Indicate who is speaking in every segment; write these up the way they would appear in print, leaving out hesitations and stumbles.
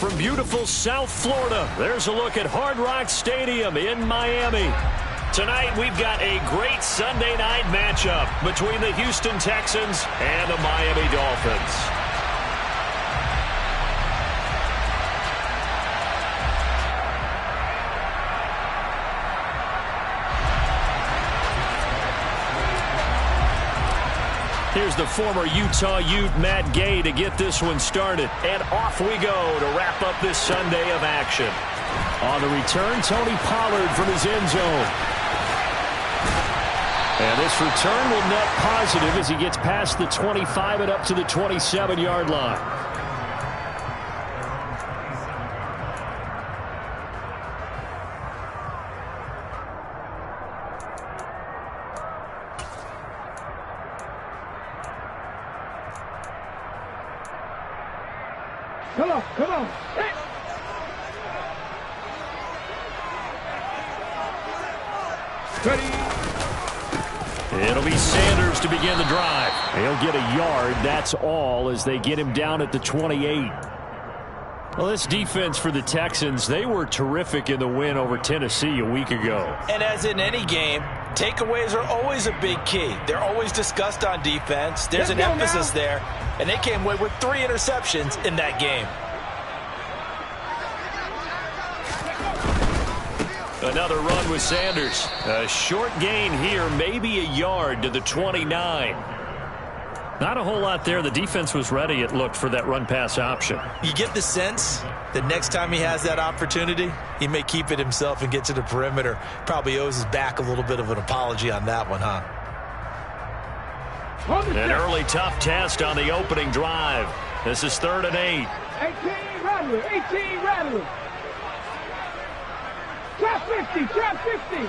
Speaker 1: from beautiful South Florida, there's a look at Hard Rock Stadium in Miami. Tonight, we've got a great Sunday night matchup between the Houston Texans and the Miami Dolphins. Here's the former Utah Ute, Matt Gay, to get this one started. And off we go to wrap up this Sunday of action. On the return, Tony Pollard from his end zone. And this return will net positive as he gets past the 25 and up to the 27-yard line.
Speaker 2: Come on. Hey. Ready.
Speaker 1: It'll be Sanders to begin the drive. He'll get a yard, that's all, as they get him down at the 28. Well, this defense for the Texans, they were terrific in the win over Tennessee a week ago.
Speaker 3: And as in any game, takeaways are always a big key. They're always discussed on defense. There's an emphasis there, and they came away with 3 interceptions in that game.
Speaker 1: Another run with Sanders. A short gain here, maybe a yard to the 29. Not a whole lot there. The defense was ready, it looked, for that run-pass option.
Speaker 3: You get the sense that next time he has that opportunity, he may keep it himself and get to the perimeter. Probably owes his back a little bit of an apology on that one, huh?
Speaker 1: An early tough test on the opening drive. This is 3rd and 8.
Speaker 2: 18 Rattler. Trap 50.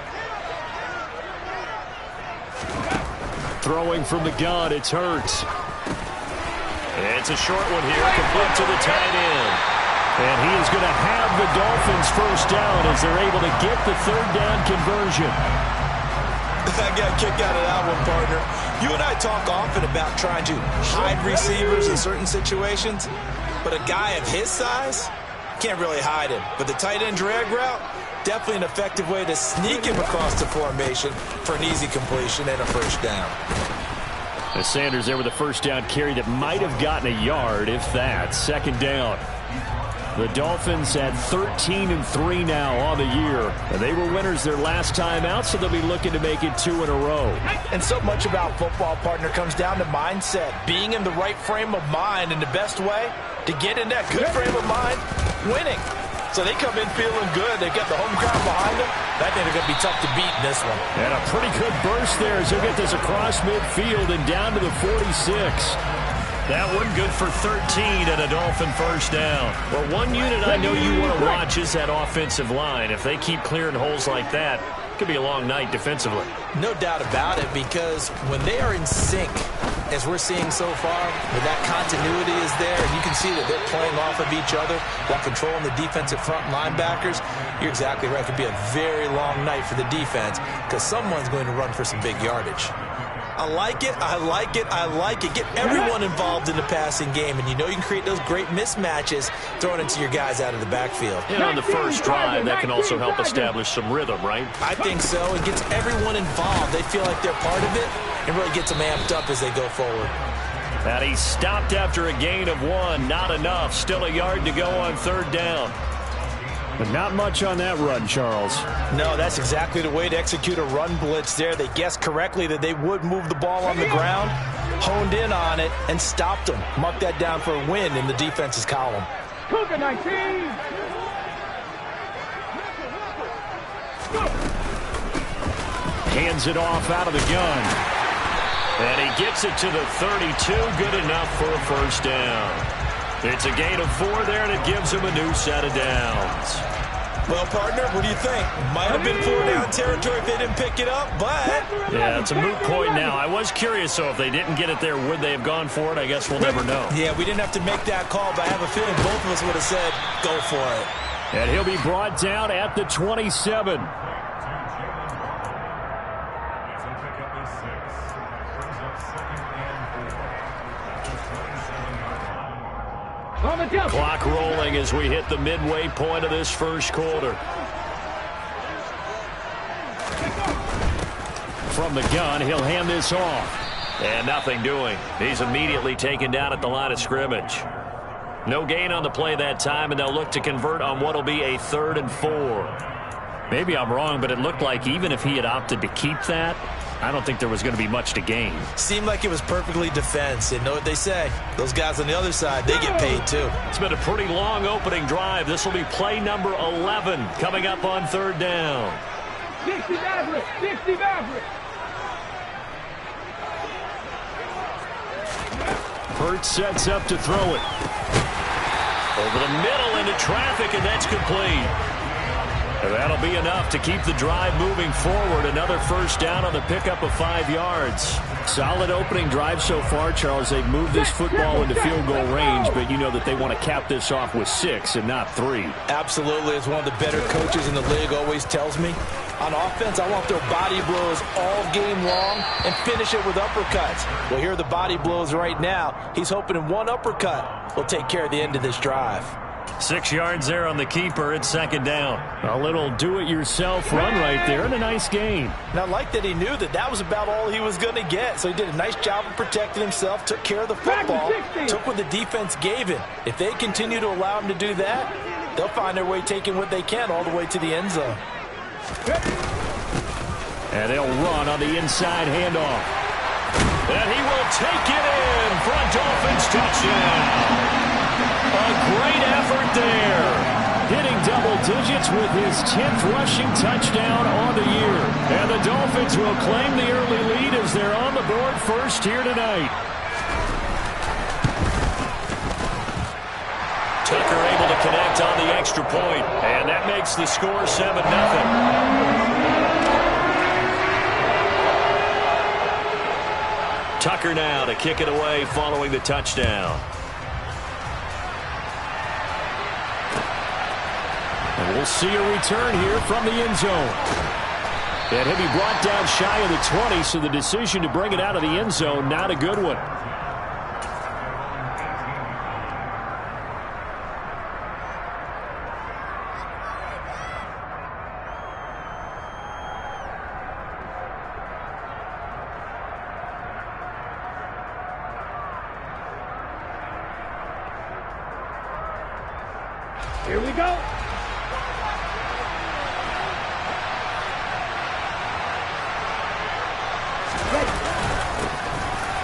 Speaker 1: Throwing from the gun, it's Hurts. It's a short one here, complete to the tight end. And he is going to have the Dolphins first down as they're able to get the 3rd down conversion.
Speaker 3: I got a kick out of that one, partner. You and I talk often about trying to hide receivers in certain situations, but a guy of his size can't really hide him. But the tight end drag route, definitely an effective way to sneak him across the formation for an easy completion and a first down.
Speaker 1: As Sanders there with a first down carry that might have gotten a yard, if that. 2nd down. The Dolphins at 13-3 now on the year. And they were winners their last time out, so they'll be looking to make it 2 in a row.
Speaker 3: And so much about football, partner, comes down to mindset. Being in the right frame of mind, and the best way to get in that good frame of mind, winning. So they come in feeling good. They've got the home crowd behind them. I think they're going to be tough to beat in this one.
Speaker 1: And a pretty good burst there as he'll get this across midfield and down to the 46. That one good for 13 and a Dolphin first down. Well, one unit I know you want to watch is that offensive line. If they keep clearing holes like that, it could be a long night defensively.
Speaker 3: No doubt about it, because when they are in sync, as we're seeing so far, where that continuity is there, and you can see that they're playing off of each other while controlling the defensive front linebackers, you're exactly right. It could be a very long night for the defense because someone's going to run for some big yardage. I like it. Get everyone involved in the passing game, and you know you can create those great mismatches throwing into your guys out of the backfield.
Speaker 1: And on the first drive, that can also help establish some rhythm, right?
Speaker 3: I think so. It gets everyone involved. They feel like they're part of it and really gets them amped up as they go forward.
Speaker 1: And he stopped after a gain of 1. Not enough. Still a yard to go on 3rd down. But not much on that run, Charles.
Speaker 3: No, that's exactly the way to execute a run blitz there. They guessed correctly that they would move the ball on the ground, honed in on it, and stopped them. Mark that down for a win in the defense's column.
Speaker 2: Cougar 19.
Speaker 1: Hands it off out of the gun. And he gets it to the 32. Good enough for a first down. It's a gain of 4 there, and it gives him a new set of downs.
Speaker 3: Well, partner, what do you think? Might have been 4-down territory if they didn't pick it up, but...
Speaker 1: Yeah, it's a moot point now. I was curious, so if they didn't get it there, would they have gone for it? I guess we'll never know.
Speaker 3: Yeah, we didn't have to make that call, but I have a feeling both of us would have said, go for it.
Speaker 1: And he'll be brought down at the 27. Clock rolling as we hit the midway point of this first quarter. From the gun, he'll hand this off. And nothing doing. He's immediately taken down at the line of scrimmage. No gain on the play that time, and they'll look to convert on what will be a 3rd and 4. Maybe I'm wrong, but it looked like even if he had opted to keep that, I don't think there was going to be much to gain.
Speaker 3: Seemed like it was perfectly defense. And know what they say? Those guys on the other side, they get paid too.
Speaker 1: It's been a pretty long opening drive. This will be play number 11 coming up on 3rd down.
Speaker 2: 60 Maverick, 60 Maverick.
Speaker 1: Hurts sets up to throw it. Over the middle into traffic, and that's complete. And that'll be enough to keep the drive moving forward. Another first down on the pickup of 5 yards. Solid opening drive so far, Charles. They've moved this football into field goal range, but you know that they want to cap this off with 6 and not 3.
Speaker 3: Absolutely. As one of the better coaches in the league always tells me, on offense, I want their body blows all game long and finish it with uppercuts. Well, here are the body blows right now. He's hoping in one uppercut will take care of the end of this drive.
Speaker 1: 6 yards there on the keeper. It's 2nd down. A little do-it-yourself run right there and a nice gain.
Speaker 3: And I like that he knew that that was about all he was going to get. So he did a nice job of protecting himself, took care of the football, took what the defense gave him. If they continue to allow him to do that, they'll find their way taking what they can all the way to the end zone.
Speaker 1: And they'll run on the inside handoff. And he will take it in for a Dolphins touchdown. A great effort there. Hitting double digits with his 10th rushing touchdown on the year. And the Dolphins will claim the early lead as they're on the board first here tonight. Tucker able to connect on the extra point. And that makes the score 7-0. Tucker now to kick it away following the touchdown. And we'll see a return here from the end zone. And he'll be brought down shy of the 20, so the decision to bring it out of the end zone, not a good one.
Speaker 2: Here we go.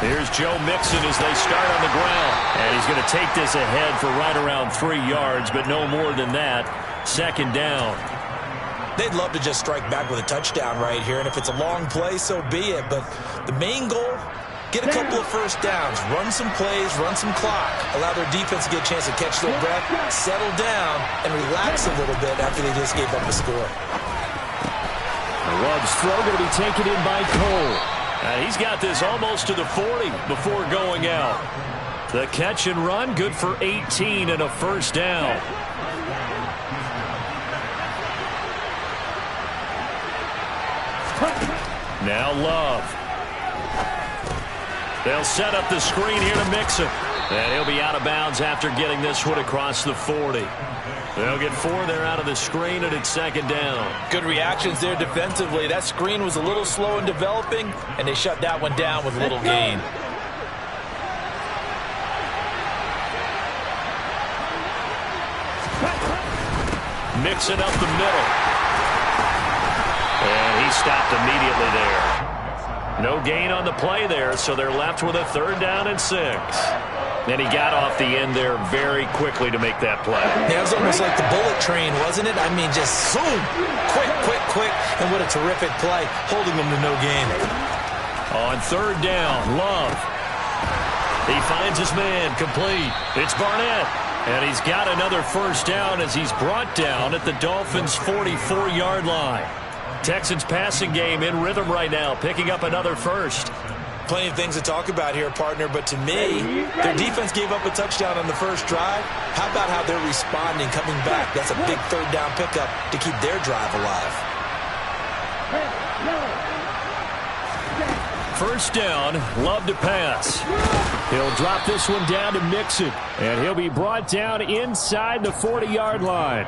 Speaker 1: Here's Joe Mixon as they start on the ground. And he's going to take this ahead for right around 3 yards, but no more than that. 2nd down.
Speaker 3: They'd love to just strike back with a touchdown right here, and if it's a long play, so be it. But the main goal, get a couple of first downs, run some plays, run some clock, allow their defense to get a chance to catch their breath, settle down, and relax a little bit after they just gave up a score.
Speaker 1: Love's throw going to be taken in by Cole. And he's got this almost to the 40 before going out. The catch and run, good for 18 and a first down. Now Love. They'll set up the screen here to Mixon. And he'll be out of bounds after getting this one across the 40. They'll get 4 there out of the screen, and it's 2nd down.
Speaker 3: Good reactions there defensively. That screen was a little slow in developing, and they shut that one down with a little gain.
Speaker 1: Mixing up the middle. And he stopped immediately there. No gain on the play there, so they're left with a 3rd down and 6. And he got off the end there very quickly to make that play.
Speaker 3: Yeah, it was almost like the bullet train, wasn't it? I mean, just zoom, quick, quick, quick. And what a terrific play, holding them to no gain.
Speaker 1: On 3rd down, Love. He finds his man, complete. It's Barnett. And he's got another first down as he's brought down at the Dolphins' 44-yard line. Texans passing game in rhythm right now, picking up another first.
Speaker 3: Plenty of things to talk about here, partner, but to me, their defense gave up a touchdown on the first drive. How about how they're responding, coming back? That's a big 3rd down pickup to keep their drive alive.
Speaker 1: first down. Love to pass. He'll drop this one down to Mixon, and he'll be brought down inside the 40-yard line.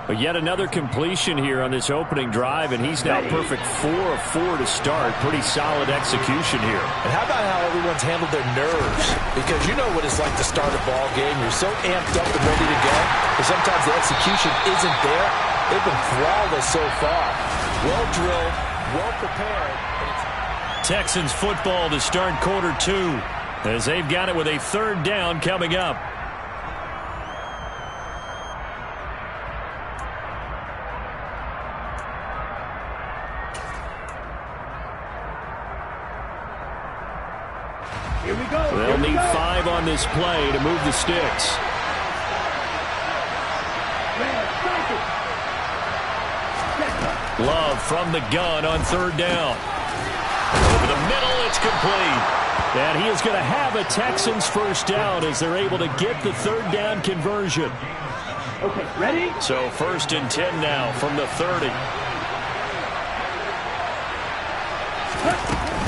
Speaker 1: But yet another completion here on this opening drive, and he's now perfect 4 of 4 to start. Pretty solid execution here.
Speaker 3: And how about how everyone's handled their nerves? Because you know what it's like to start a ball game. You're so amped up and ready to go, but sometimes the execution isn't there. They've been flawless so far. Well drilled, well prepared.
Speaker 1: Texans football to start quarter 2, as they've got it with a third down coming up.
Speaker 2: Here we go.
Speaker 1: They'll need 5 on this play to move the sticks. Love from the gun on third down. Over the middle, it's complete. And he is going to have a Texans first down as they're able to get the third down conversion.
Speaker 2: Okay, ready?
Speaker 1: So first and 10 now from the 30.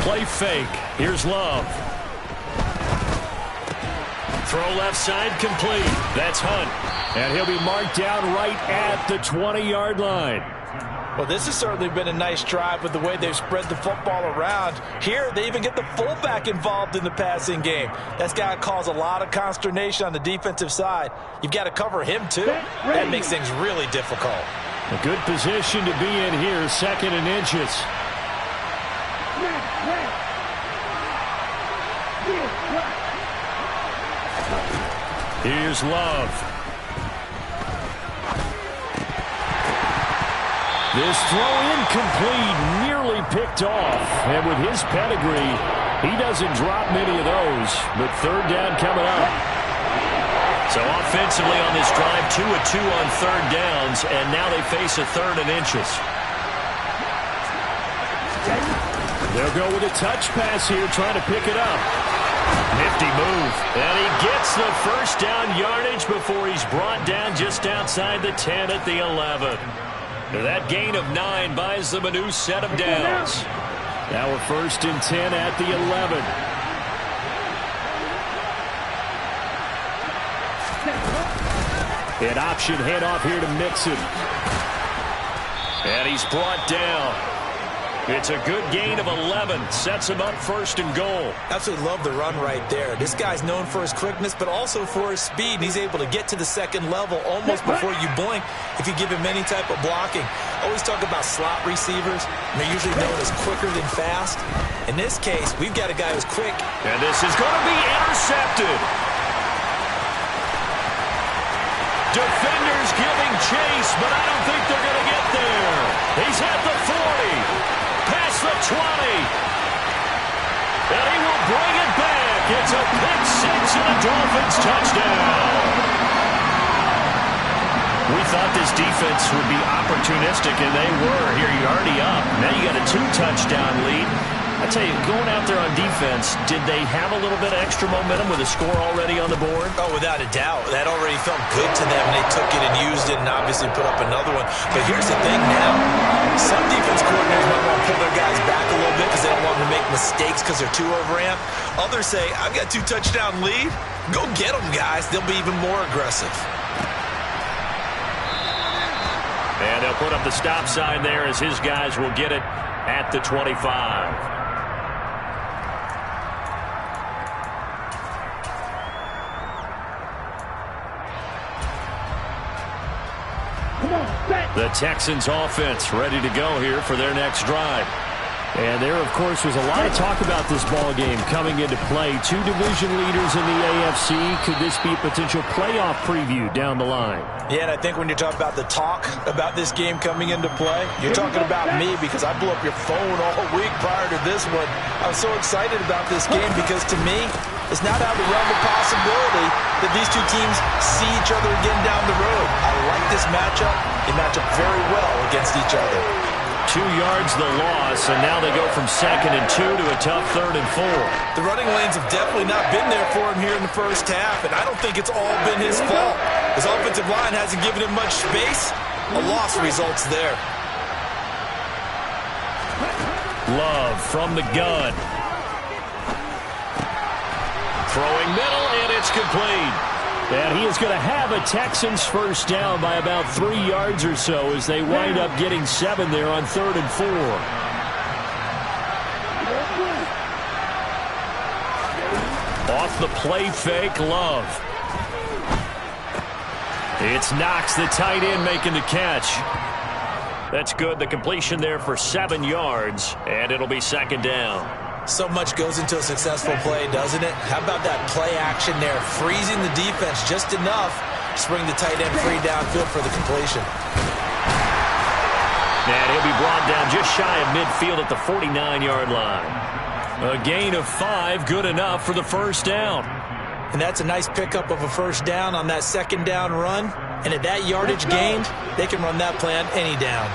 Speaker 1: Play fake. Here's Love. Throw left side complete. That's Hunt. And he'll be marked down right at the 20-yard line.
Speaker 3: Well, this has certainly been a nice drive with the way they've spread the football around. Here, they even get the fullback involved in the passing game. That's got to cause a lot of consternation on the defensive side. You've got to cover him, too. That makes things really difficult.
Speaker 1: A good position to be in here, 2nd and inches. Here's Love. This throw incomplete, nearly picked off. And with his pedigree, he doesn't drop many of those. But third down coming up. So offensively on this drive, 2 of 2 on third downs, and now they face a 3rd and inches. They'll go with a touch pass here, trying to pick it up. Nifty move. And he gets the first down yardage before he's brought down just outside the 10 at the 11. That gain of 9 buys them a new set of downs. Now we're first and 10 at the 11. An option handoff here to Mixon. And he's brought down. It's a good gain of 11. Sets him up first and goal.
Speaker 3: Absolutely love the run right there. This guy's known for his quickness, but also for his speed. And he's able to get to the second level almost before you blink if you give him any type of blocking. Always talk about slot receivers. They're usually known as quicker than fast. In this case, we've got a guy who's quick.
Speaker 1: And this is going to be intercepted. Defenders giving chase, but I don't think they're going to get there. He's at the 40. Past the 20. And he will bring it back. It's a pick 6 and a Dolphins touchdown. We thought this defense would be opportunistic, and they were. Here you're already up. Now you got a 2-touchdown lead. I tell you, going out there on defense, did they have a little bit of extra momentum with a score already on the board?
Speaker 3: Oh, without a doubt. That already felt good to them. They took it and used it and obviously put up another one. But here's the thing now. Some defense coordinators might want to pull their guys back a little bit because they don't want them to make mistakes because they're too overamped. Others say, I've got 2-touchdown lead. Go get them, guys. They'll be even more aggressive.
Speaker 1: And they'll put up the stop sign there as his guys will get it at the 25. The Texans offense ready to go here for their next drive. And there, of course, was a lot of talk about this ball game coming into play. 2 division leaders in the AFC. Could this be a potential playoff preview down the line?
Speaker 3: Yeah, and I think when you're talking about the talk about this game coming into play, you're talking about me because I blew up your phone all week prior to this one. I was so excited about this game because, to me, it's not out of the realm of possibility that these two teams see each other again down the road. I like this matchup. They match up very well against each other.
Speaker 1: 2 yards the loss, and now they go from 2nd and 2 to a tough 3rd and 4.
Speaker 3: The running lanes have definitely not been there for him here in the first half, and I don't think it's all been his fault. His offensive line hasn't given him much space. A loss results there.
Speaker 1: Love from the gun. Throwing middle, and it's complete. And he is going to have a Texans first down by about 3 yards or so as they wind up getting 7 there on 3rd and 4. Off the play fake, Love. It's Knox, the tight end, making the catch. That's good. The completion there for 7 yards, and it'll be 2nd down.
Speaker 3: So much goes into a successful play, doesn't it? How about that play action there? Freezing the defense just enough to bring the tight end free downfield for the completion.
Speaker 1: And he'll be brought down just shy of midfield at the 49-yard line. A gain of 5, good enough for the first down.
Speaker 3: And that's a nice pickup of a first down on that 2nd down run. And at that yardage gained, they can run that play on any down.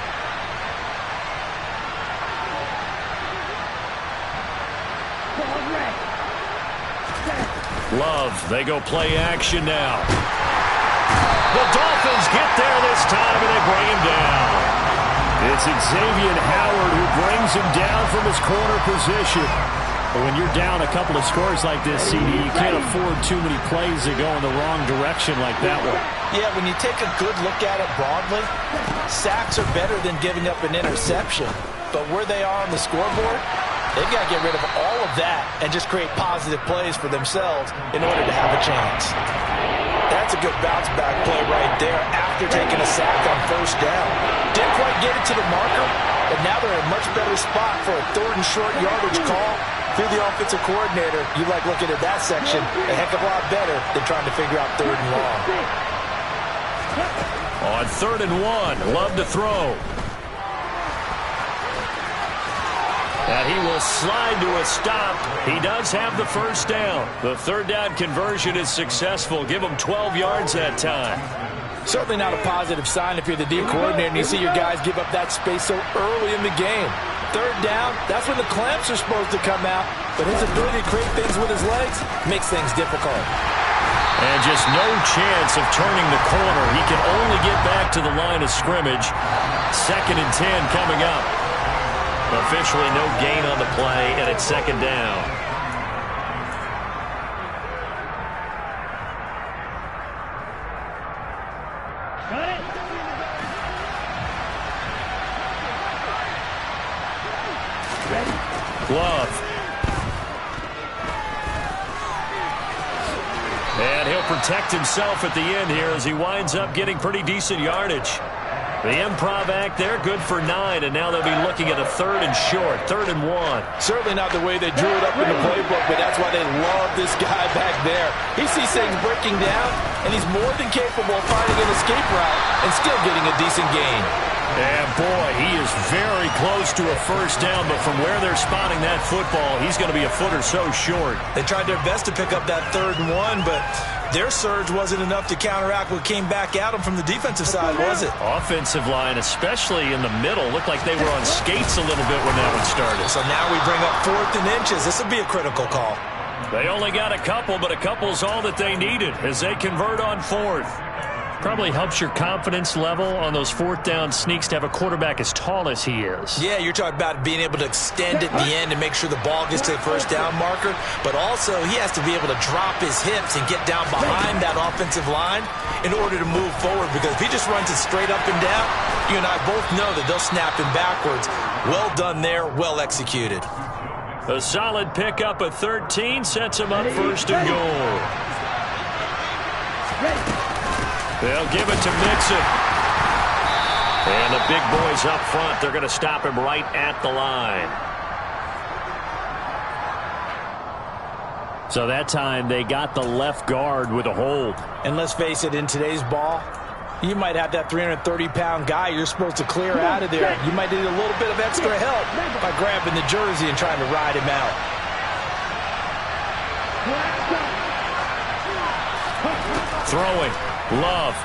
Speaker 1: Love, they go play action now. The Dolphins get there this time, and they bring him down. It's Xavier Howard who brings him down from his corner position. But when you're down a couple of scores like this, CD, you can't afford too many plays that go in the wrong direction like that one.
Speaker 3: Yeah, when you take a good look at it broadly, sacks are better than giving up an interception. But where they are on the scoreboard, they've got to get rid of all of that and just create positive plays for themselves in order to have a chance. That's a good bounce back play right there after taking a sack on first down. Didn't quite get it to the marker, but now they're in a much better spot for a 3rd and short yardage call. If you're the offensive coordinator, you like looking at that section a heck of a lot better than trying to figure out 3rd and long.
Speaker 1: On 3rd and 1, Love to throw. And he will slide to a stop. He does have the first down. The 3rd down conversion is successful. Give him 12 yards that time.
Speaker 3: Certainly not a positive sign if you're the D coordinator and you see your guys give up that space so early in the game. 3rd down, that's when the clamps are supposed to come out. But his ability to create things with his legs makes things difficult.
Speaker 1: And just no chance of turning the corner. He can only get back to the line of scrimmage. 2nd and 10 coming up. Officially no gain on the play, and it's 2nd down.
Speaker 2: Got it.
Speaker 1: Love. And he'll protect himself at the end here as he winds up getting pretty decent yardage. The improv act there, good for 9, and now they'll be looking at a 3rd and short, 3rd and 1.
Speaker 3: Certainly not the way they drew it up in the playbook, but that's why they love this guy back there. He sees things breaking down, and he's more than capable of finding an escape route and still getting a decent gain.
Speaker 1: And boy, he is very close to a first down, but from where they're spotting that football, he's going to be a foot or so short.
Speaker 3: They tried their best to pick up that 3rd and 1, but their surge wasn't enough to counteract what came back at them from the defensive side, was it?
Speaker 1: Offensive line, especially in the middle, looked like they were on skates a little bit when that one started.
Speaker 3: So now we bring up 4th and inches. This will be a critical call.
Speaker 1: They only got a couple, but a couple's all that they needed as they convert on 4th. Probably helps your confidence level on those 4th down sneaks to have a quarterback as tall as he is.
Speaker 3: Yeah, you're talking about being able to extend at the end and make sure the ball gets to the first down marker, but also he has to be able to drop his hips and get down behind that offensive line in order to move forward, because if he just runs it straight up and down, you and I both know that they'll snap him backwards. Well done there, well executed.
Speaker 1: A solid pickup at 13 sets him up 1st and goal. They'll give it to Mixon. And the big boys up front, they're going to stop him right at the line. So that time they got the left guard with a hold.
Speaker 3: And let's face it, in today's ball, you might have that 330-pound guy you're supposed to clear out of there. You might need a little bit of extra help by grabbing the jersey and trying to ride him out.
Speaker 1: Throwing. Love.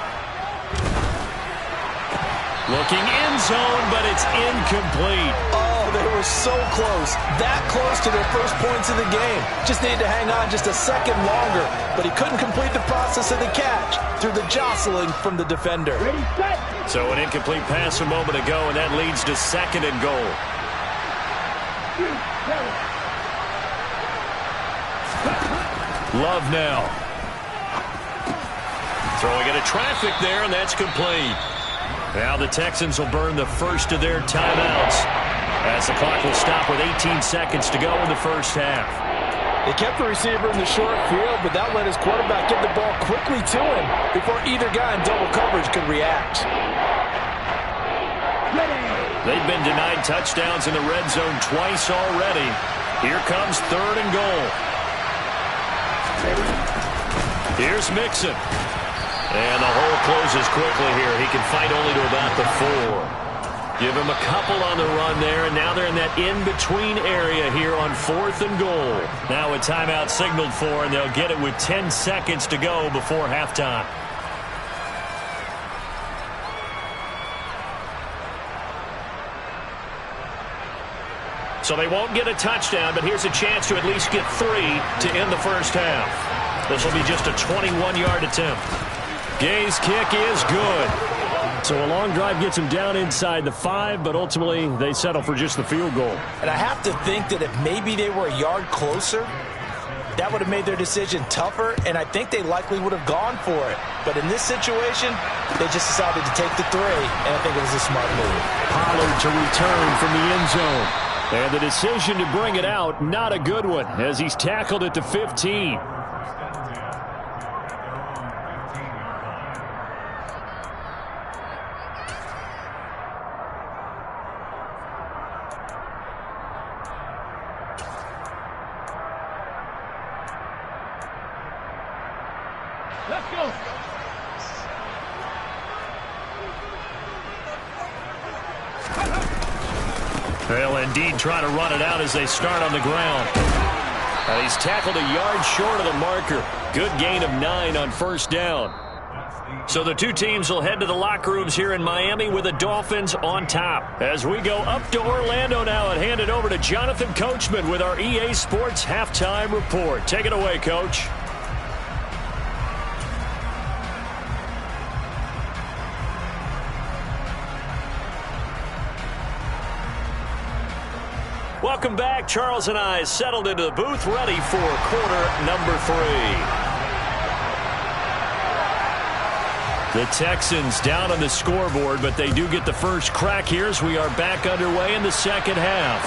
Speaker 1: Looking end zone, but it's incomplete.
Speaker 3: Oh, they were so close. That close to their first points of the game. Just needed to hang on just a second longer, but he couldn't complete the process of the catch through the jostling from the defender.
Speaker 1: So an incomplete pass a moment ago, and that leads to 2nd and goal. Love now. Throwing into traffic there, and that's complete. Now the Texans will burn the first of their timeouts as the clock will stop with 18 seconds to go in the first half.
Speaker 3: They kept the receiver in the short field, but that let his quarterback get the ball quickly to him before either guy in double coverage could react.
Speaker 1: They've been denied touchdowns in the red zone twice already. Here comes 3rd and goal. Here's Mixon. And the hole closes quickly here. He can fight only to about the 4. Give him a couple on the run there, and now they're in that in-between area here on 4th and goal. Now a timeout signaled for, and they'll get it with 10 seconds to go before halftime. So they won't get a touchdown, but here's a chance to at least get 3 to end the first half. This will be just a 21-yard attempt. Gay's kick is good. So a long drive gets them down inside the 5, but ultimately they settle for just the field goal.
Speaker 3: And I have to think that if maybe they were a yard closer, that would have made their decision tougher, and I think they likely would have gone for it. But in this situation, they just decided to take the 3, and I think it was a smart move.
Speaker 1: Pollard to return from the end zone. And the decision to bring it out, not a good one, as he's tackled at the 15.
Speaker 2: Let's go.
Speaker 1: They'll indeed try to run it out as they start on the ground. And he's tackled a yard short of the marker. Good gain of 9 on first down. So the two teams will head to the locker rooms here in Miami with the Dolphins on top. As we go up to Orlando now and hand it over to Jonathan Coachman with our EA Sports Halftime Report. Take it away, Coach. Welcome back. Charles and I settled into the booth, ready for quarter number 3. The Texans down on the scoreboard, but they do get the first crack here as we are back underway in the second half.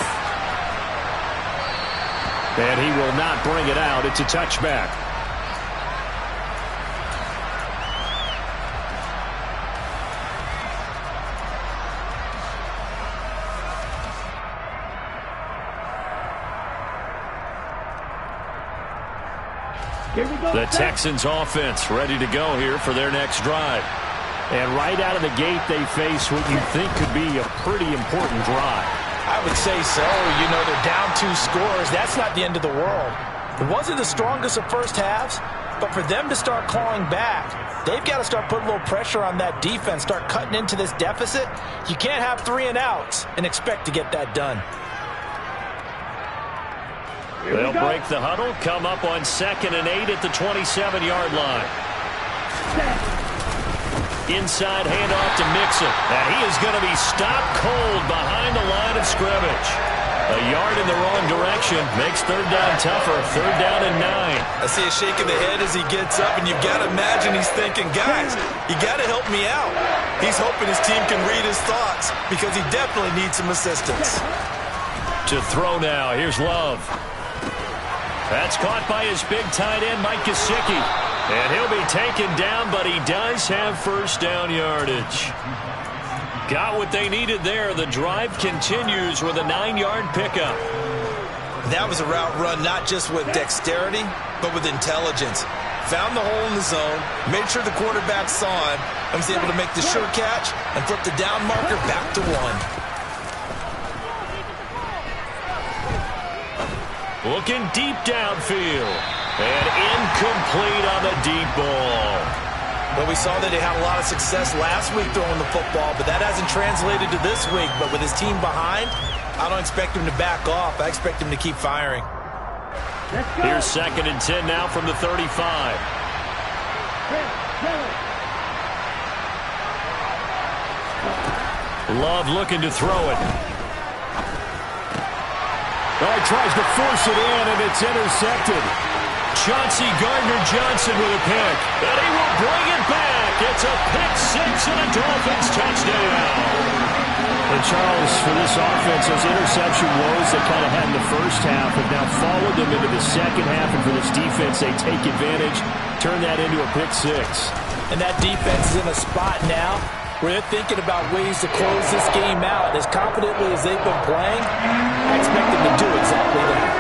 Speaker 1: And he will not bring it out. It's a touchback. The Texans offense ready to go here for their next drive. And right out of the gate, they face what you think could be a pretty important drive.
Speaker 3: I would say so. You know, they're down 2 scores. That's not the end of the world. It wasn't the strongest of first halves, but for them to start clawing back, they've got to start putting a little pressure on that defense, start cutting into this deficit. You can't have 3 and outs and expect to get that done.
Speaker 1: They'll break the huddle, come up on 2nd and 8 at the 27-yard line. Inside handoff to Mixon. And he is going to be stopped cold behind the line of scrimmage. A yard in the wrong direction makes 3rd down tougher. 3rd down and 9.
Speaker 3: I see a shake of the head as he gets up, and you've got to imagine he's thinking, guys, you got to help me out. He's hoping his team can read his thoughts because he definitely needs some assistance.
Speaker 1: To throw now. Here's Love. That's caught by his big tight end, Mike Gesicki. And he'll be taken down, but he does have first down yardage. Got what they needed there. The drive continues with a 9-yard pickup.
Speaker 3: That was a route run not just with dexterity, but with intelligence. Found the hole in the zone, made sure the quarterback saw him, and was able to make the sure catch and flip the down marker back to 1.
Speaker 1: Looking deep downfield. And incomplete on the deep ball.
Speaker 3: Well, we saw that he had a lot of success last week throwing the football, but that hasn't translated to this week. But with his team behind, I don't expect him to back off. I expect him to keep firing.
Speaker 1: Here's 2nd and 10 now from the 35. Love looking to throw it. Oh, he tries to force it in, and it's intercepted. Chauncey Gardner-Johnson with a pick. And he will bring it back. It's a pick six and a Dolphins touchdown. And Charles, for this offense, those interception woes they kind of had in the first half have now followed them into the second half. And for this defense, they take advantage, turn that into a pick six.
Speaker 3: And that defense is in a spot now where they're thinking about ways to close this game out. As confidently as they've been playing, I expect them to do exactly that.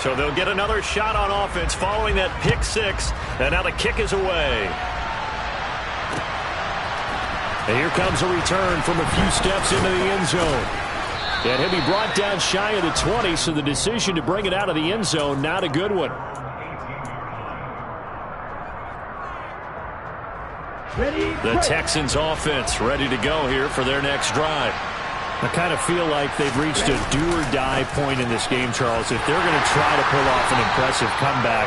Speaker 1: So they'll get another shot on offense following that pick six. And now the kick is away. And here comes a return from a few steps into the end zone. And he'll be brought down shy of the 20, so the decision to bring it out of the end zone, not a good one. The Texans offense ready to go here for their next drive. I kind of feel like they've reached a do-or-die point in this game, Charles. If they're going to try to pull off an impressive comeback,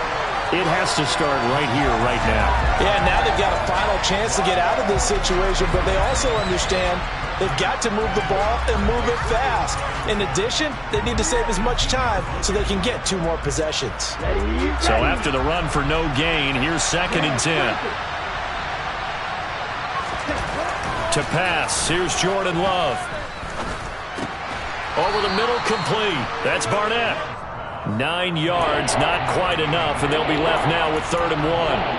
Speaker 1: it has to start right here, right now.
Speaker 3: Yeah, now they've got a final chance to get out of this situation, but they also understand they've got to move the ball and move it fast. In addition, they need to save as much time so they can get 2 more possessions.
Speaker 1: So after the run for no gain, here's 2nd and 10. To pass, here's Jordan Love. Over the middle, complete. That's Barnett. 9 yards, not quite enough, and they'll be left now with 3rd and 1.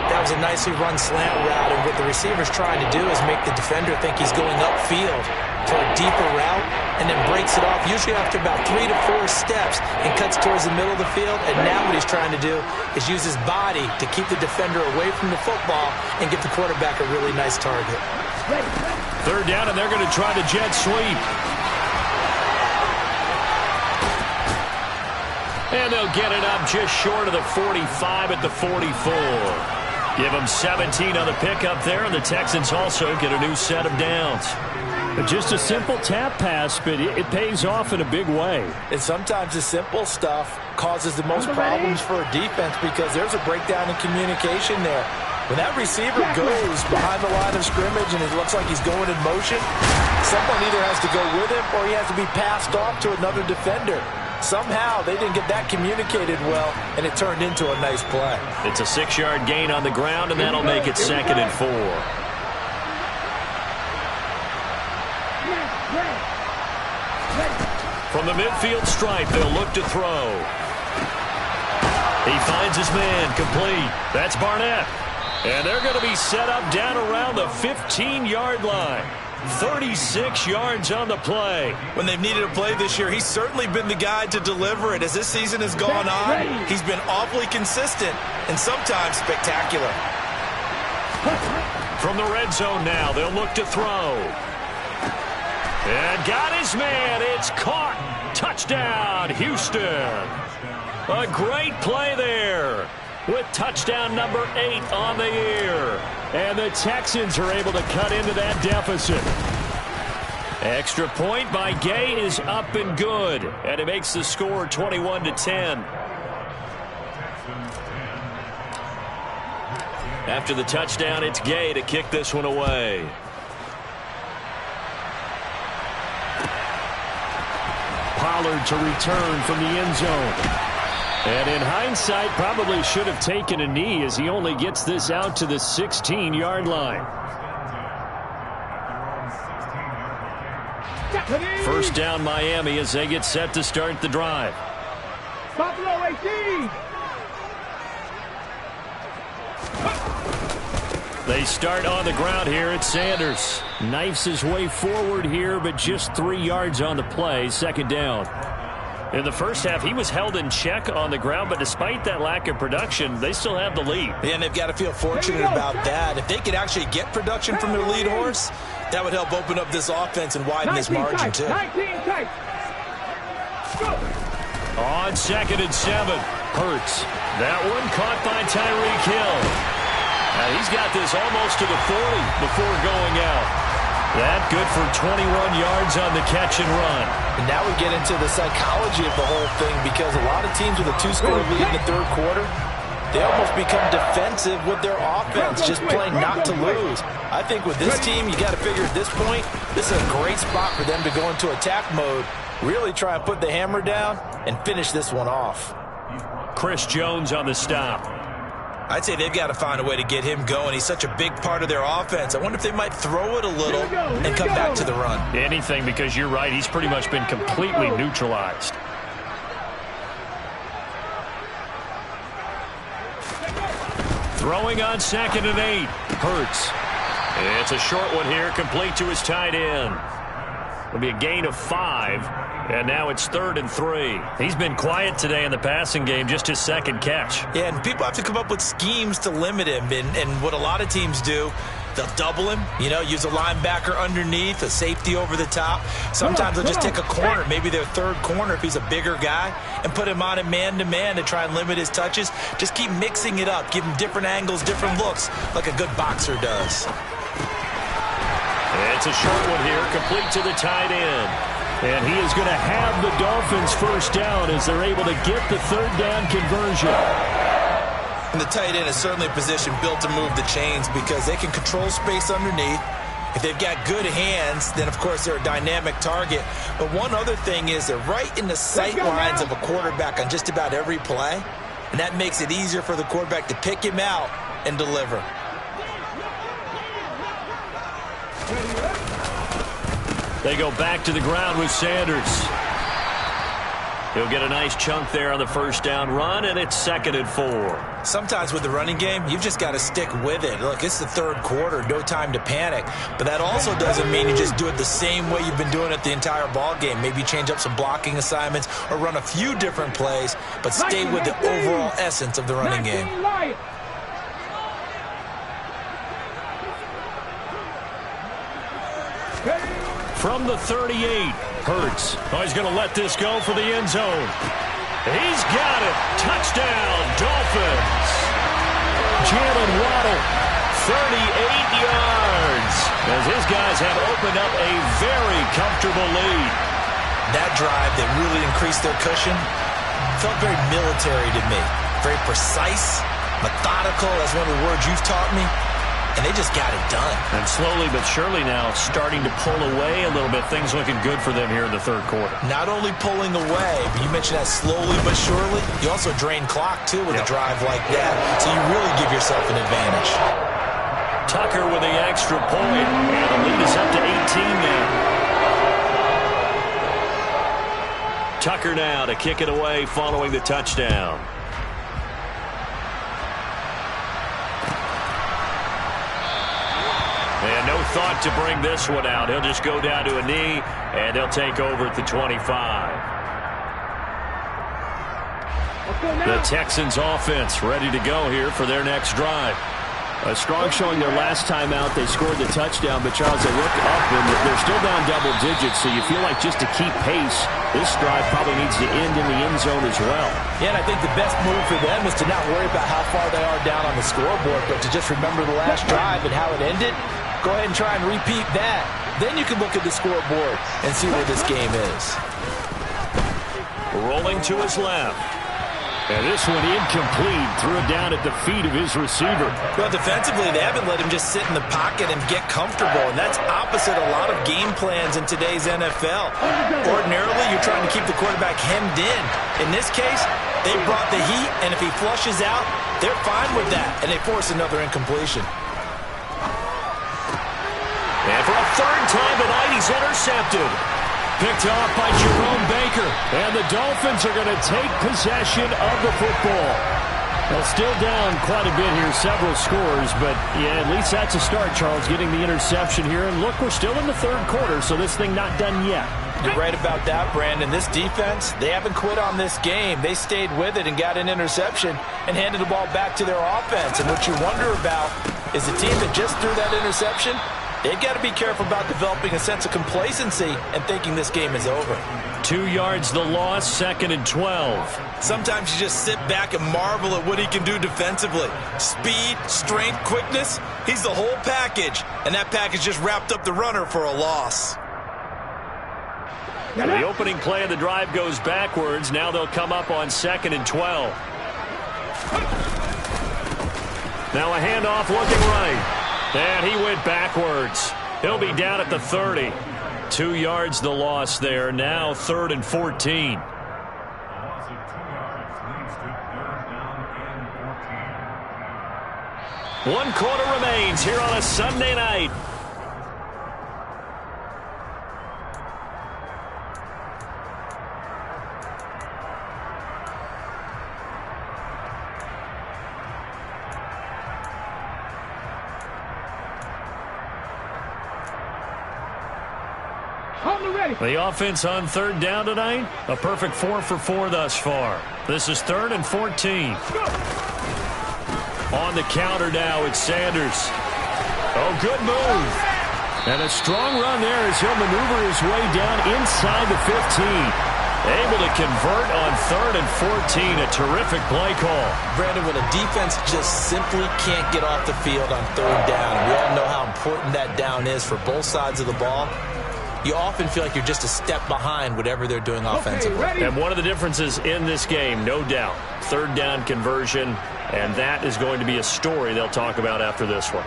Speaker 3: That was a nicely run slant route, and what the receiver's trying to do is make the defender think he's going upfield for a deeper route, and then breaks it off, usually after about 3 to 4 steps, and cuts towards the middle of the field. And now what he's trying to do is use his body to keep the defender away from the football and get the quarterback a really nice target.
Speaker 1: 3rd down, and they're going to try the jet sweep. And they'll get it up just short of the 45 at the 44. Give them 17 on the pickup there, and the Texans also get a new set of downs. Just a simple tap pass, but it pays off in a big way.
Speaker 3: And sometimes the simple stuff causes the most problems for a defense because there's a breakdown in communication there. When that receiver goes behind the line of scrimmage and it looks like he's going in motion, someone either has to go with him or he has to be passed off to another defender. Somehow they didn't get that communicated well, and it turned into a nice play.
Speaker 1: It's a 6-yard gain on the ground, and that'll make it 2nd and 4. From the midfield stripe, they'll look to throw. He finds his man, complete. That's Barnett. And they're going to be set up down around the 15-yard line. 36 yards on the play.
Speaker 3: When they've needed a play this year, he's certainly been the guy to deliver it. As this season has gone on, he's been awfully consistent and sometimes spectacular.
Speaker 1: From the red zone now, they'll look to throw. And got his man. It's caught. Touchdown, Houston. A great play there with touchdown number 8 on the year. And the Texans are able to cut into that deficit. Extra point by Gay is up and good. And it makes the score 21-10. After the touchdown, it's Gay to kick this one away. Pollard to return from the end zone. And in hindsight, probably should have taken a knee as he only gets this out to the 16-yard line. 1st down Miami as they get set to start the drive.
Speaker 2: Buffalo 18.
Speaker 1: They start on the ground here at Sanders. Knifes his way forward here, but just 3 yards on the play. 2nd down. In the first half, he was held in check on the ground, but despite that lack of production, they still have the lead.
Speaker 3: Yeah, and they've got to feel fortunate about that. If they could actually get production from their lead horse, that would help open up this offense and widen this margin, too.
Speaker 1: On 2nd and 7, Hurts. That one caught by Tyreek Hill. Now he's got this almost to the 40 before going out. That good for 21 yards on the catch and run.
Speaker 3: And now we get into the psychology of the whole thing because a lot of teams with a 2-score lead in the 3rd quarter, they almost become defensive with their offense, just playing not to lose. I think with this team, you got to figure at this point, this is a great spot for them to go into attack mode, really try and put the hammer down and finish this one off.
Speaker 1: Chris Jones on the stop.
Speaker 3: I'd say they've got to find a way to get him going. He's such a big part of their offense. I wonder if they might throw it a little and come back to the run.
Speaker 1: Anything, because you're right. He's pretty much been completely neutralized. Throwing on 2nd and 8. Hurts. It's a short one here, complete to his tight end. It'll be a gain of 5. And now it's 3rd and 3. He's been quiet today in the passing game, just his 2nd catch.
Speaker 3: Yeah, and people have to come up with schemes to limit him. And what a lot of teams do, they'll double him, use a linebacker underneath, a safety over the top. Sometimes they'll just take a corner, maybe their 3rd corner if he's a bigger guy, and put him on a man-to-man to try and limit his touches. Just keep mixing it up, give him different angles, different looks, like a good boxer does.
Speaker 1: It's a short one here, complete to the tight end. And he is going to have the Dolphins first down as they're able to get the 3rd down conversion.
Speaker 3: And the tight end is certainly a position built to move the chains because they can control space underneath. If they've got good hands, then, of course, they're a dynamic target. But one other thing is they're right in the sight lines of a quarterback on just about every play. And that makes it easier for the quarterback to pick him out and deliver.
Speaker 1: They go back to the ground with Sanders. He'll get a nice chunk there on the first down run, and it's 2nd and 4.
Speaker 3: Sometimes with the running game, you've just got to stick with it. Look, it's the 3rd quarter, no time to panic. But that also doesn't mean you just do it the same way you've been doing it the entire ball game. Maybe change up some blocking assignments or run a few different plays, but stay with the overall essence of the running game.
Speaker 1: From the 38, Hurts. Oh, he's going to let this go for the end zone. He's got it. Touchdown, Dolphins. Jalen Waddle, 38 yards, as his guys have opened up a very comfortable lead.
Speaker 3: That drive that really increased their cushion felt very military to me. Very precise, methodical. That's one of the words you've taught me. And they just got it done.
Speaker 1: And slowly but surely now starting to pull away a little bit. Things looking good for them here in the 3rd quarter.
Speaker 3: Not only pulling away, but you mentioned that slowly but surely. You also drain clock, too, with a drive like that. So you really give yourself an advantage.
Speaker 1: Tucker with the extra point. And the lead is up to 18 now. Tucker now to kick it away following the touchdown. And no thought to bring this one out. He'll just go down to a knee, and they'll take over at the 25. The Texans offense ready to go here for their next drive. A strong showing their last time out. They scored the touchdown, but Charles, they look up, and they're still down double digits, so you feel like just to keep pace, this drive probably needs to end in the end zone as well.
Speaker 3: Yeah, and I think the best move for them is to not worry about how far they are down on the scoreboard, but to just remember the last drive and how it ended. Go ahead and try and repeat that. Then you can look at the scoreboard and see where this game is.
Speaker 1: Rolling to his left. And this one incomplete. Threw it down at the feet of his receiver.
Speaker 3: Well, defensively, they haven't let him just sit in the pocket and get comfortable, and that's opposite a lot of game plans in today's NFL. Ordinarily, you're trying to keep the quarterback hemmed in. In this case, they brought the heat, and if he flushes out, they're fine with that, and they force another incompletion.
Speaker 1: And for a 3rd time tonight, he's intercepted. Picked off by Jerome Baker. And the Dolphins are going to take possession of the football. They'll still down quite a bit here, several scores. But, yeah, at least that's a start, Charles, getting the interception here. And, look, we're still in the 3rd quarter, so this thing not done yet.
Speaker 3: You're right about that, Brandon. This defense, they haven't quit on this game. They stayed with it and got an interception and handed the ball back to their offense. And what you wonder about is the team that just threw that interception, they've got to be careful about developing a sense of complacency and thinking this game is over.
Speaker 1: 2 yards the loss, 2nd and 12.
Speaker 3: Sometimes you just sit back and marvel at what he can do defensively. Speed, strength, quickness, he's the whole package. And that package just wrapped up the runner for a loss.
Speaker 1: The opening play of the drive goes backwards. Now they'll come up on 2nd and 12. Now a handoff looking right. And he went backwards. He'll be down at the 30. 2 yards the loss there. Now 3rd and 14. One quarter remains here on a Sunday night. The offense on 3rd down tonight, a perfect 4 for 4 thus far. This is 3rd and 14. On the counter now, it's Sanders. Oh, good move. And a strong run there as he'll maneuver his way down inside the 15. Able to convert on 3rd and 14. A terrific play call.
Speaker 3: Brandon, when a defense just simply can't get off the field on 3rd down, and we all know how important that down is for both sides of the ball, you often feel like you're just a step behind whatever they're doing offensively.
Speaker 1: And one of the differences in this game, no doubt, 3rd down conversion, and that is going to be a story they'll talk about after this one.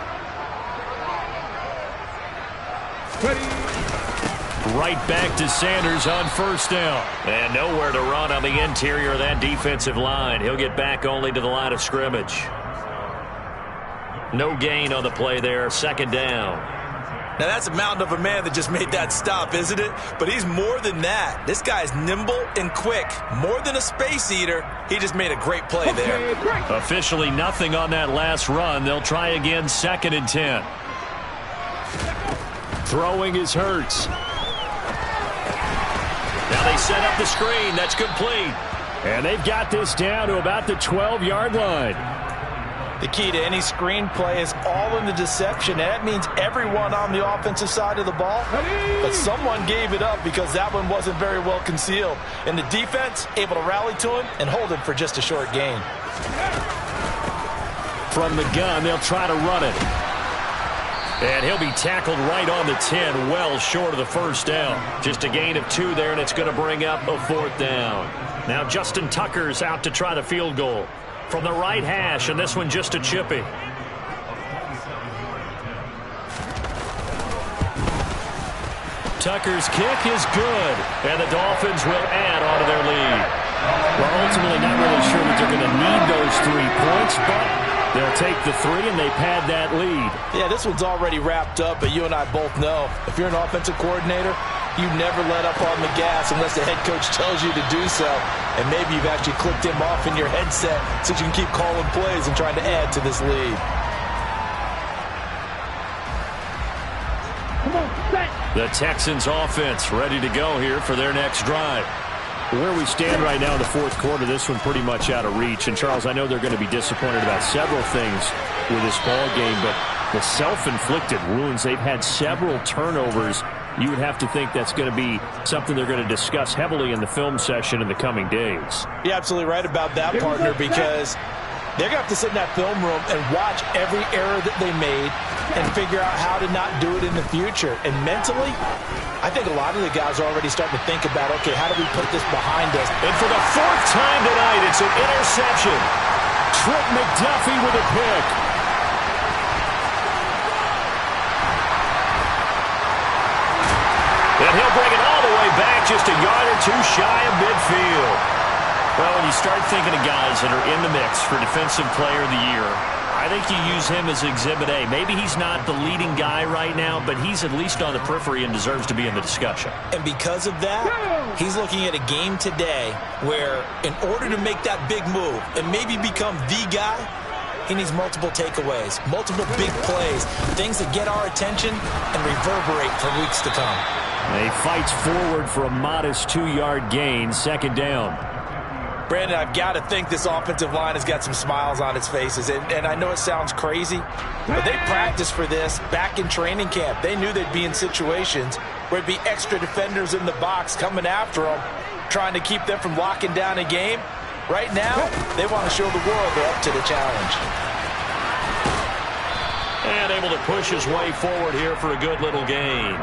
Speaker 1: Right back to Sanders on 1st down. And nowhere to run on the interior of that defensive line. He'll get back only to the line of scrimmage. No gain on the play there, 2nd down.
Speaker 3: Now, that's a mountain of a man that just made that stop, isn't it? But he's more than that. This guy's nimble and quick. More than a space eater. He just made a great play there.
Speaker 1: Officially nothing on that last run. They'll try again, 2nd and 10. Throwing is Hurts. Now they set up the screen. That's complete. And they've got this down to about the 12-yard line.
Speaker 3: The key to any screen play is all in the deception. And that means everyone on the offensive side of the ball. But someone gave it up because that one wasn't very well concealed. And the defense able to rally to him and hold him for just a short gain.
Speaker 1: From the gun, they'll try to run it. And he'll be tackled right on the 10, well short of the 1st down. Just a gain of 2 there, and it's going to bring up a 4th down. Now Justin Tucker's out to try the field goal. From the right hash, and this one just a chippy. Tucker's kick is good, and the Dolphins will add on to their lead. We're ultimately not really sure that they're going to need those 3 points, but they'll take the 3, and they pad that lead.
Speaker 3: Yeah, this one's already wrapped up, but you and I both know if you're an offensive coordinator, you never let up on the gas unless the head coach tells you to do so. And maybe you've actually clicked him off in your headset so you can keep calling plays and trying to add to this lead.
Speaker 1: The Texans offense ready to go here for their next drive. Where we stand right now in the 4th quarter, this one pretty much out of reach. And, Charles, I know they're going to be disappointed about several things with this ball game, but the self-inflicted wounds, they've had several turnovers. You would have to think that's going to be something they're going to discuss heavily in the film session in the coming days.
Speaker 3: You're absolutely right about that, partner, because they're going to have to sit in that film room and watch every error that they made and figure out how to not do it in the future. And mentally, I think a lot of the guys are already starting to think about, okay, how do we put this behind us?
Speaker 1: And for the 4th time tonight, it's an interception. Trent McDuffie with a pick. And he'll bring it all the way back, just a yard or 2 shy of midfield. Well, when you start thinking of guys that are in the mix for Defensive Player of the Year, I think you use him as Exhibit A. Maybe he's not the leading guy right now, but he's at least on the periphery and deserves to be in the discussion.
Speaker 3: And because of that, he's looking at a game today where in order to make that big move and maybe become the guy, he needs multiple takeaways, multiple big plays, things that get our attention and reverberate for weeks to come.
Speaker 1: He fights forward for a modest 2-yard gain, 2nd down.
Speaker 3: Brandon, I've got to think this offensive line has got some smiles on its faces. And I know it sounds crazy, but they practiced for this back in training camp. They knew they'd be in situations where it'd be extra defenders in the box coming after them, trying to keep them from locking down a game. Right now, they want to show the world they're up to the challenge.
Speaker 1: And able to push his way forward here for a good little gain.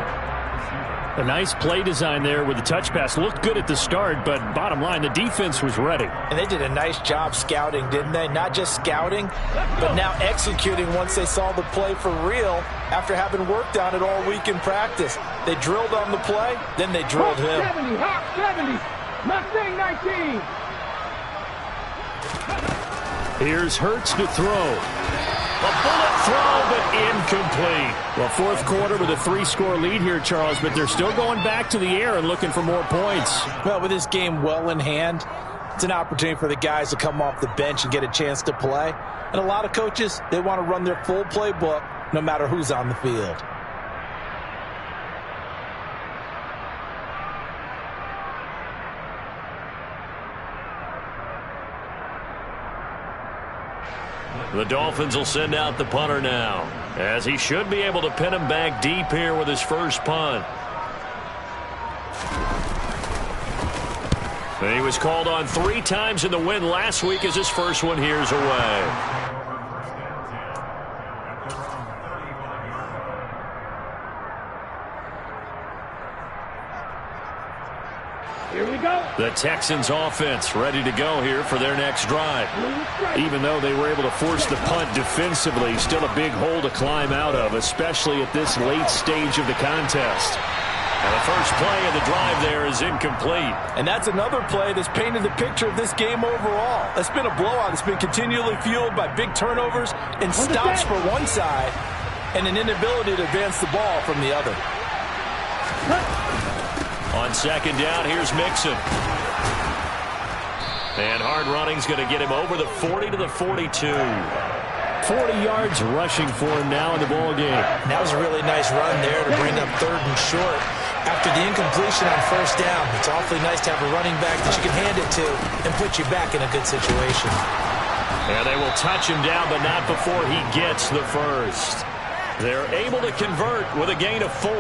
Speaker 1: A nice play design there with the touch pass. Looked good at the start, but bottom line, the defense was ready.
Speaker 3: And they did a nice job scouting, didn't they? Not just scouting, but now executing once they saw the play for real after having worked on it all week in practice. They drilled on the play, then they drilled him.
Speaker 2: 70, hot 70. Mustang 19.
Speaker 1: Here's Hurts to throw. A bullet throw, but incomplete. Well, fourth quarter with a 3-score lead here, Charles, but they're still going back to the air and looking for more points.
Speaker 3: Well, with this game well in hand, it's an opportunity for the guys to come off the bench and get a chance to play. And a lot of coaches, they want to run their full playbook no matter who's on the field.
Speaker 1: The Dolphins will send out the punter now, as he should be able to pin him back deep here with his first punt. And he was called on 3 times in the win last week as his first one here's away.
Speaker 2: Here we go.
Speaker 1: The Texans offense ready to go here for their next drive. Even though they were able to force the punt defensively, still a big hole to climb out of, especially at this late stage of the contest. And the first play of the drive there is incomplete.
Speaker 3: And that's another play that's painted the picture of this game overall. It's been a blowout. It's been continually fueled by big turnovers and stops for one side and an inability to advance the ball from the other.
Speaker 1: On second down, here's Mixon. And hard running's going to get him over the 40 to the 42. 40 yards rushing for him now in the ball game.
Speaker 3: That was a really nice run there to bring up 3rd and short. After the incompletion on first down, it's awfully nice to have a running back that you can hand it to and put you back in a good situation.
Speaker 1: And they will touch him down, but not before he gets the first. They're able to convert with a gain of 4.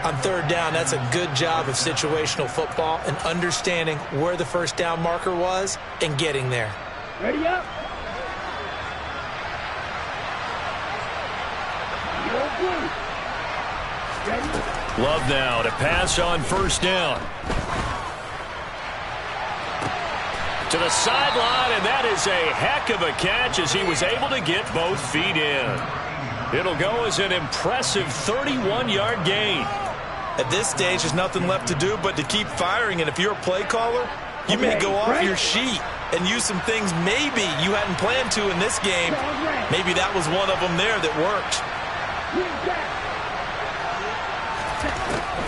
Speaker 3: On 3rd down, that's a good job of situational football and understanding where the first down marker was and getting there.
Speaker 2: Ready up.
Speaker 1: Love now to pass on first down. To the sideline, and that is a heck of a catch as he was able to get both feet in. It'll go as an impressive 31-yard gain.
Speaker 3: At this stage, there's nothing left to do but to keep firing, and if you're a play caller, you may go off your sheet and use some things maybe you hadn't planned to in this game. Maybe that was one of them there that worked.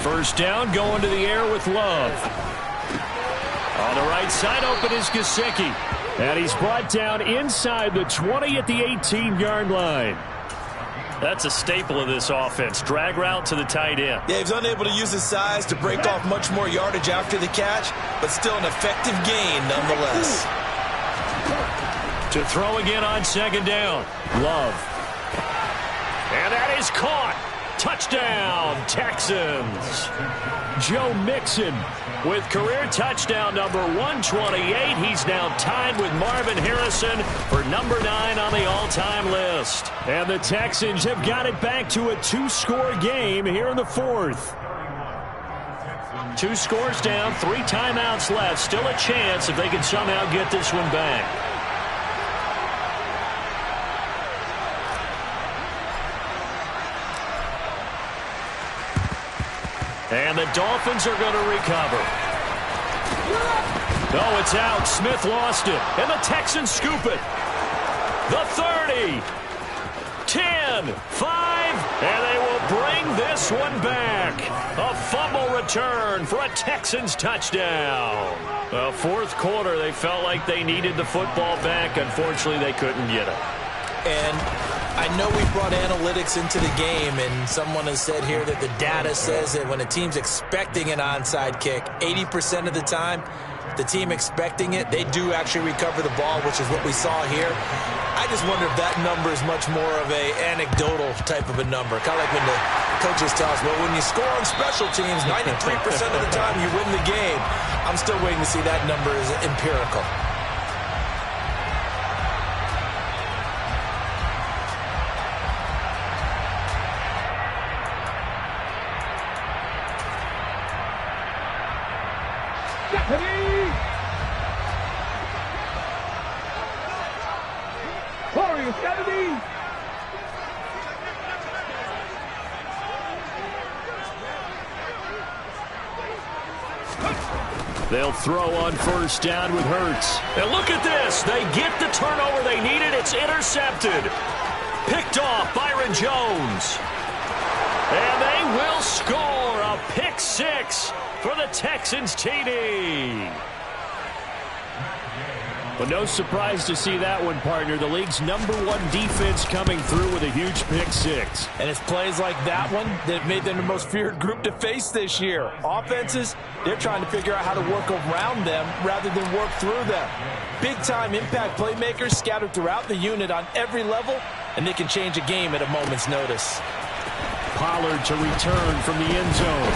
Speaker 1: First down, going to the air with Love. On the right side, open is Gesicki. And he's brought down inside the 20 at the 18-yard line. That's a staple of this offense. Drag route to the tight end.
Speaker 3: Yeah, he's unable to use his size to break off much more yardage after the catch, but still an effective gain nonetheless.
Speaker 1: To throw again on second down. Love. And that is caught. Touchdown, Texans. Joe Mixon with career touchdown number 128. He's now tied with Marvin Harrison for number 9 on the all-time list. And the Texans have got it back to a 2-score game here in the 4th. 2 scores down, 3 timeouts left. Still a chance if they can somehow get this one back. And the Dolphins are going to recover. No, it's out. Smith lost it. And the Texans scoop it. The 30. 10. 5. And they will bring this one back. A fumble return for a Texans touchdown. Well, fourth quarter, they felt like they needed the football back. Unfortunately, they couldn't get it.
Speaker 3: And I know we brought analytics into the game, and someone has said here that the data says that when a team's expecting an onside kick, 80% of the time, the team expecting it, they do actually recover the ball, which is what we saw here. I just wonder if that number is much more of a anecdotal type of a number. Kind of like when the coaches tell us, well, when you score on special teams, 93% of the time you win the game. I'm still waiting to see that number is empirical.
Speaker 2: Heavy. Warrior 70.
Speaker 1: They'll throw on first down with Hurts. And look at this. They get the turnover they needed. It's intercepted. Picked off Byron Jones. And they will score a pick six for the Texans TD. But no surprise to see that one, partner. The league's #1 defense coming through with a huge pick six.
Speaker 3: And it's plays like that one that made them the most feared group to face this year. Offenses, they're trying to figure out how to work around them rather than work through them. Big-time impact playmakers scattered throughout the unit on every level, and they can change a game at a moment's notice.
Speaker 1: Pollard to return from the end zone.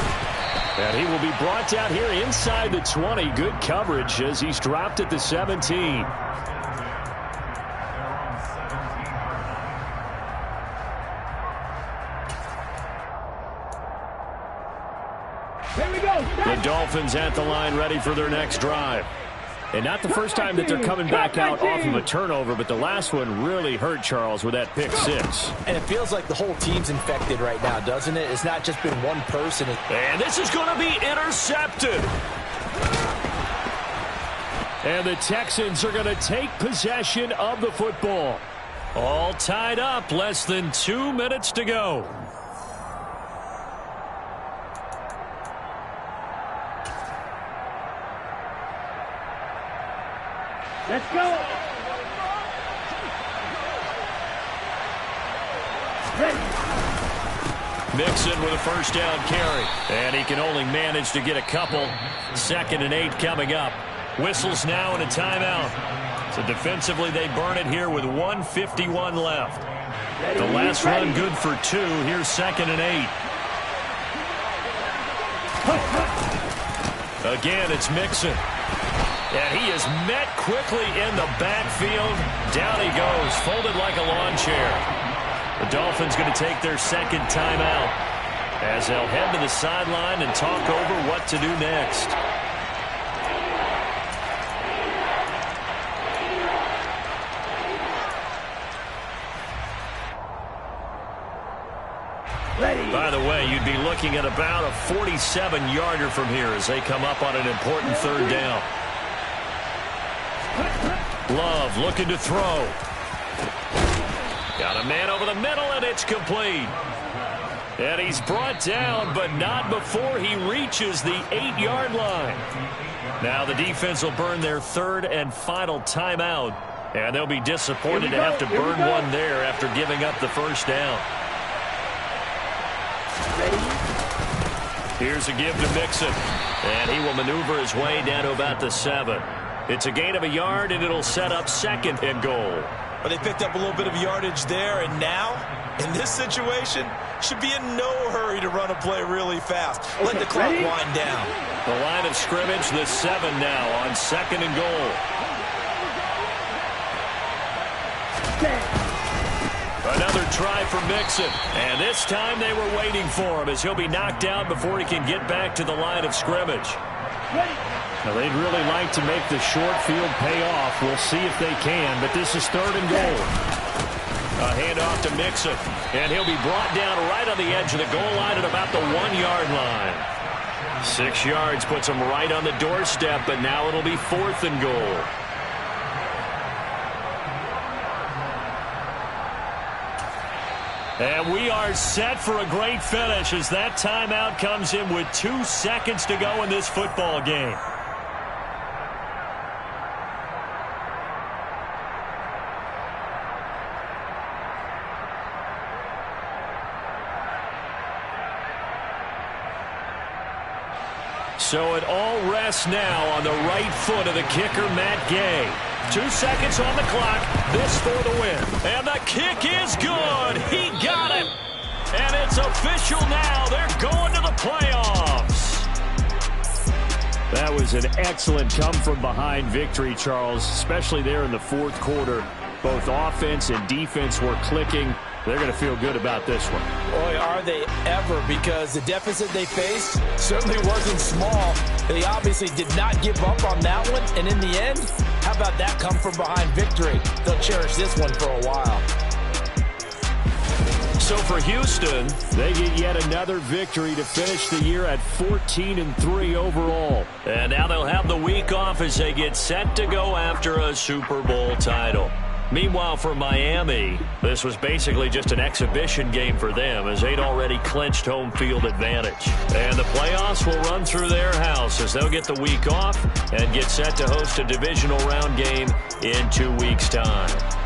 Speaker 1: And he will be brought down here inside the 20. Good coverage as he's dropped at the 17.
Speaker 2: Here we go.
Speaker 1: The Dolphins at the line ready for their next drive. And not the first time that they're coming back out off of a turnover, but the last one really hurt Charles with that pick six.
Speaker 3: And it feels like the whole team's infected right now, doesn't it? It's not just been one person.
Speaker 1: And this is going to be intercepted. And the Texans are going to take possession of the football. All tied up, less than 2 minutes to go.
Speaker 2: Let's go. Ready.
Speaker 1: Mixon with a first down carry. And he can only manage to get a couple. 2nd and 8 coming up. Whistles now and a timeout. So defensively they burn it here with 1:51 left. The last run good for 2. Here's 2nd and 8. Again, it's Mixon. And he is met quickly in the backfield. Down he goes, folded like a lawn chair. The Dolphins going to take their 2nd timeout as they'll head to the sideline and talk over what to do next.
Speaker 2: Ready.
Speaker 1: By the way, you'd be looking at about a 47-yarder from here as they come up on an important 3rd down. Love looking to throw. Got a man over the middle, and it's complete. And he's brought down, but not before he reaches the 8-yard line. Now the defense will burn their 3rd and final timeout, and they'll be disappointed to have to burn one there after giving up the first down. Here's a give to Mixon, and he will maneuver his way down to about the 7. It's a gain of a yard, and it'll set up 2nd and goal.
Speaker 3: But they picked up a little bit of yardage there, and now, in this situation, should be in no hurry to run a play really fast. Let the clock wind down.
Speaker 1: The line of scrimmage, the 7 now on 2nd and goal. Another try for Mixon, and this time they were waiting for him as he'll be knocked down before he can get back to the line of scrimmage. Now, they'd really like to make the short field pay off. We'll see if they can, but this is 3rd and goal. A handoff to Mixon, and he'll be brought down right on the edge of the goal line at about the 1-yard line. 6 yards puts him right on the doorstep, but now it'll be 4th and goal. And we are set for a great finish as that timeout comes in with 2 seconds to go in this football game. So it all rests now on the right foot of the kicker, Matt Gay. 2 seconds on the clock. This for the win. And the kick is good. He got it. And it's official now. They're going to the playoffs. That was an excellent come-from-behind victory, Charles, especially there in the 4th quarter. Both offense and defense were clicking. they're going to feel good about this one.
Speaker 3: Boy, are they ever, because the deficit they faced certainly wasn't small. They obviously did not give up on that one, and in the end, how about that come from behind victory? They'll cherish this one for a while.
Speaker 1: So for Houston, they get yet another victory to finish the year at 14-3 overall. And now they'll have the week off as they get set to go after a Super Bowl title. Meanwhile, for Miami, this was basically just an exhibition game for them as they'd already clinched home field advantage. And the playoffs will run through their house as they'll get the week off and get set to host a divisional round game in 2 weeks' time.